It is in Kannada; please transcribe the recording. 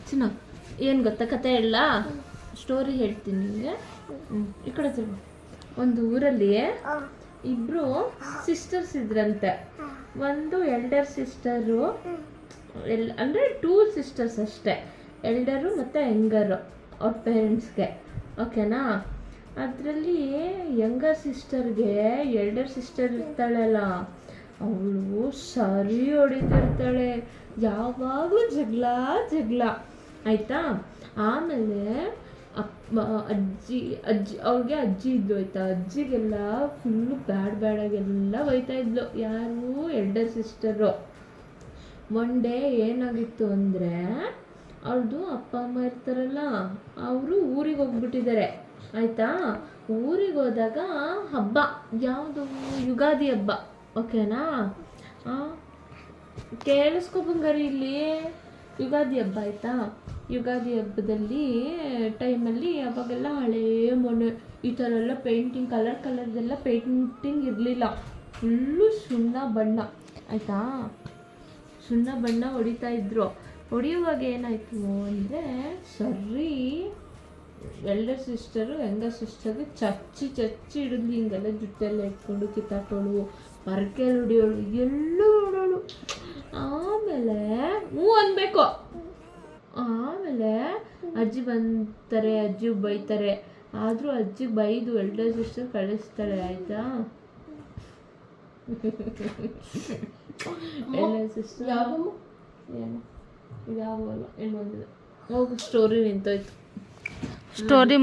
ಚಿನ್ನ ಏನು ಗೊತ್ತಾ ಕತೆ ಹೇಳ ಸ್ಟೋರಿ ಹೇಳ್ತೀನಿ ನಿಮಗೆ. ಈ ಕಡೆ ತಿರುಗು. ಒಂದು ಊರಲ್ಲಿ ಇಬ್ರು ಸಿಸ್ಟರ್ಸ್ ಇದ್ರಂತೆ. ಒಂದು ಎಲ್ಡರ್ ಸಿಸ್ಟರು ಅಂದರೆ 2 ಸಿಸ್ಟರ್ಸ್ ಅಷ್ಟೇ, ಎಲ್ಡರು ಮತ್ತು ಯಂಗರು ಅವ್ರ ಪೇರೆಂಟ್ಸ್ಗೆ. ಓಕೆನಾ? ಅದರಲ್ಲಿ ಯಂಗರ್ ಸಿಸ್ಟರ್ಗೆ ಎಲ್ಡರ್ ಸಿಸ್ಟರ್ ಇರ್ತಾಳಲ್ಲ, ಅವಳು ಸರಿ ಹೊಡಿತಿರ್ತಾಳೆ. ಯಾವಾಗಲೂ ಜಗಳ ಆಯಿತಾ. ಆಮೇಲೆ ಅಜ್ಜಿ ಅವ್ರಿಗೆ ಅಜ್ಜಿ ಇದ್ದು ಆಯಿತಾ, ಅಜ್ಜಿಗೆಲ್ಲ ಫುಲ್ಲು ಬ್ಯಾಡಾಗೆಲ್ಲ ಒಯ್ತಾ ಇದ್ಲು. ಯಾರು? Elder sister. ಒನ್ ಡೇ ಏನಾಗಿತ್ತು ಅಂದರೆ, ಅವ್ರದ್ದು ಅಪ್ಪ ಅಮ್ಮ ಇರ್ತಾರಲ್ಲ, ಅವರು ಊರಿಗೆ ಹೋಗ್ಬಿಟ್ಟಿದ್ದಾರೆ ಆಯಿತಾ. ಊರಿಗೆ ಹೋದಾಗ ಹಬ್ಬ ಯಾವುದು? ಯುಗಾದಿ ಹಬ್ಬ. ಓಕೆನಾ? ಕೇಳಿಸ್ಕೊಬಂಗಾರಿ ಇಲ್ಲಿ. ಯುಗಾದಿ ಹಬ್ಬ ಆಯಿತಾ. ಯುಗಾದಿ ಹಬ್ಬದಲ್ಲಿ ಟೈಮಲ್ಲಿ ಅವಾಗೆಲ್ಲ ಹಳೇ ಮನೆ ಈ ಥರ ಎಲ್ಲ ಪೇಂಟಿಂಗ್ ಕಲರ್ದೆಲ್ಲ ಪೇಂಟಿಂಗ್ ಇರಲಿಲ್ಲ. ಫುಲ್ಲು ಸುಣ್ಣ ಬಣ್ಣ ಆಯಿತಾ. ಸುಣ್ಣ ಬಣ್ಣ ಹೊಡಿತಾ ಇದ್ರು. ಹೊಡಿಯುವಾಗ ಏನಾಯಿತು ಅಂದರೆ, ಸರಿ ಎಲ್ಡರ್ ಸಿಸ್ಟರು ಯಂಗರ್ ಸಿಸ್ಟರ್ಗೆ ಚಚ್ಚಿ ಹಿಡಿದ್ಲು. ಹಿಂಗೆಲ್ಲ ಜುಟ್ಟೆಲ್ಲ ಇಟ್ಕೊಂಡು ಕಿತ್ತಾಟೋಳು, ಪರ್ಕೆಲ್ ಹೊಡಿಯೋಳು, ಎಲ್ಲೂ ಹೊಡೋಳು. ಆಮೇಲೆ ಅನ್ಬೇಕು. ಆಮೇಲೆ ಅಜ್ಜಿ ಬಂತಾರೆ, ಅಜ್ಜಿ ಬೈತಾರೆ. ಆದರೂ ಅಜ್ಜಿ ಬೈದು ಎಲ್ಡರ್ ಸಿಸ್ಟರ್ ಕಳಿಸ್ತಾಳೆ ಆಯಿತಾ. ಎಲ್ಡರ್ ಸಿಸ್ಟರ್ ಏನು ಇದಾಗಲ್ಲ ಇನ್ನೊಂದಿದೆ. ಹೋಗು, ಸ್ಟೋರಿ ನಿಂತೋಯ್ತು. ಸ್ಟೋರಿ